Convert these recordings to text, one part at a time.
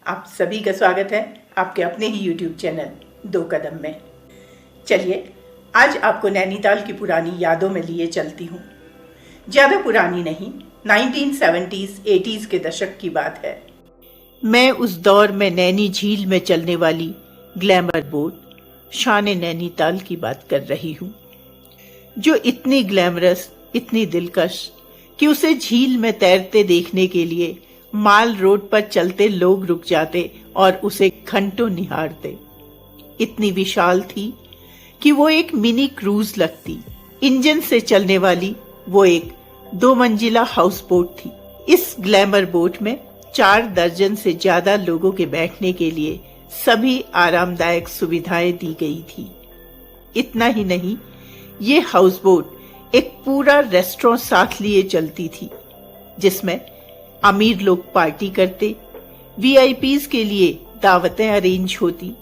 आप सभी का स्वागत है आपके अपने ही YouTube चैनल दो कदम में। चलिए आज आपको नैनीताल की पुरानी यादों में लिए चलती हूँ। ज़्यादा पुरानी नहीं, 1970s 80s के दशक की बात है। मैं उस दौर में नैनी झील में चलने वाली ग्लैमर बोट शान नैनीताल की बात कर रही हूँ, जो इतनी ग्लैमरस, इतनी दिलकश कि उसे झील में तैरते देखने के लिए माल रोड पर चलते लोग रुक जाते और उसे घंटों निहारते। इतनी विशाल थी कि वो एक मिनी क्रूज लगती। इंजन से चलने वाली वो एक 2 मंजिला हाउस बोट थी। इस ग्लैमर बोट में 4 दर्जन से ज्यादा लोगों के बैठने के लिए सभी आरामदायक सुविधाएं दी गई थी। इतना ही नहीं, ये हाउस बोट एक पूरा रेस्टोरेंट साथ लिए चलती थी, जिसमें अमीर लोग पार्टी करते, वीआईपीज के लिए दावतें अरेंज होती।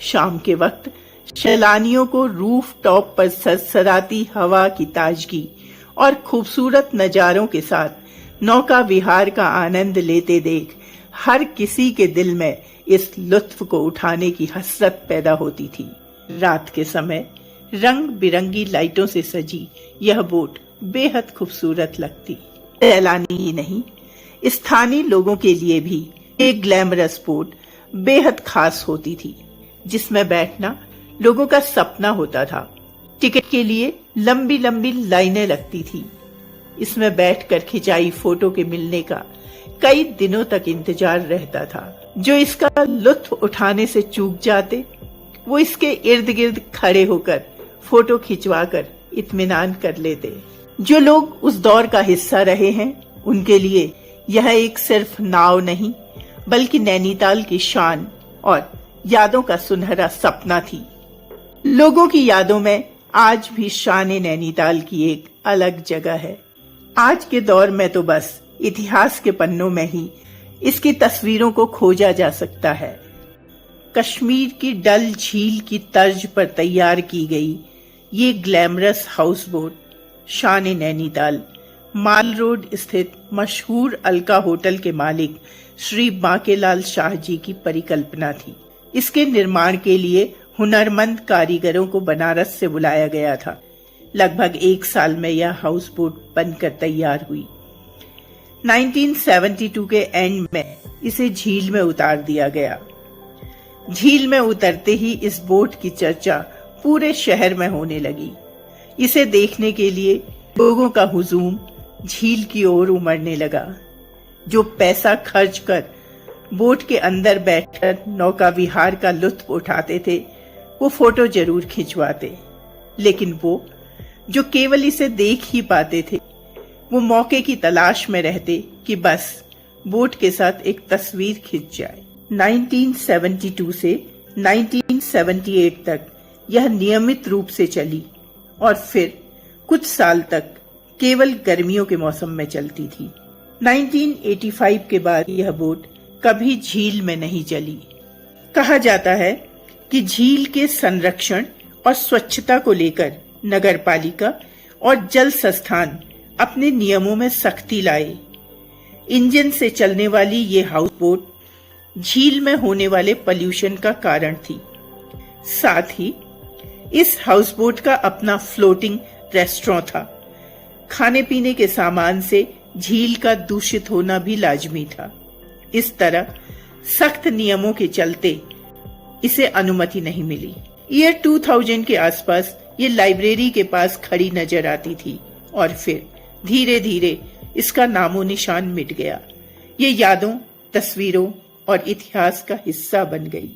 शाम के वक्त सैलानियों को रूफ टॉप पर सरसराती हवा की ताजगी और खूबसूरत नजारों के साथ नौका विहार का आनंद लेते देख हर किसी के दिल में इस लुत्फ को उठाने की हसरत पैदा होती थी। रात के समय रंग बिरंगी लाइटों से सजी यह बोट बेहद खूबसूरत लगती। सैलानी ही नहीं, स्थानीय लोगों के लिए भी एक ग्लैमरस बोट बेहद खास होती थी, जिसमें बैठना लोगों का सपना होता था। टिकट के लिए लंबी लंबी लाइनें लगती थी। इसमें बैठकर खिंचाई फोटो के मिलने का कई दिनों तक इंतजार रहता था। जो इसका लुत्फ उठाने से चूक जाते, वो इसके इर्द गिर्द खड़े होकर फोटो खिंचवाकर इत्मीनान कर लेते। जो लोग उस दौर का हिस्सा रहे हैं, उनके लिए यह एक सिर्फ नाव नहीं, बल्कि नैनीताल की शान और यादों का सुनहरा सपना थी। लोगों की यादों में आज भी शान नैनीताल की एक अलग जगह है। आज के दौर में तो बस इतिहास के पन्नों में ही इसकी तस्वीरों को खोजा जा सकता है। कश्मीर की डल झील की तर्ज पर तैयार की गई ये ग्लैमरस हाउस बोट शान नैनीताल माल रोड स्थित मशहूर अलका होटल के मालिक श्री बांकेलाल शाह जी की परिकल्पना थी। इसके निर्माण के लिए हुनरमंद कारीगरों को बनारस से बुलाया गया था। लगभग 1 साल में यह हाउस बोट बनकर तैयार हुई। 1972 के एंड में इसे झील में उतार दिया गया। झील में उतरते ही इस बोट की चर्चा पूरे शहर में होने लगी। इसे देखने के लिए लोगों का हुजूम झील की ओर उमड़ने लगा। जो पैसा खर्च कर बोट के अंदर बैठकर नौका विहार का लुत्फ उठाते थे, वो फोटो जरूर खिंचवाते, लेकिन वो जो केवल इसे देख ही पाते थे, वो मौके की तलाश में रहते कि बस बोट के साथ एक तस्वीर खिंच जाए। 1972 से 1978 तक यह नियमित रूप से चली और फिर कुछ साल तक केवल गर्मियों के मौसम में चलती थी। 1985 के बाद यह बोट कभी झील में नहीं चली। कहा जाता है कि झील के संरक्षण और स्वच्छता को लेकर नगरपालिका और जल संस्थान अपने नियमों में सख्ती लाए। इंजन से चलने वाली ये हाउस बोट झील में होने वाले पॉल्यूशन का कारण थी। साथ ही इस हाउस बोट का अपना फ्लोटिंग रेस्टोरेंट था। खाने पीने के सामान से झील का दूषित होना भी लाजमी था। इस तरह सख्त नियमों के चलते इसे अनुमति नहीं मिली। ईयर 2000 के आसपास ये लाइब्रेरी के पास खड़ी नजर आती थी और फिर धीरे धीरे इसका नामो निशान मिट गया। ये यादों, तस्वीरों और इतिहास का हिस्सा बन गई।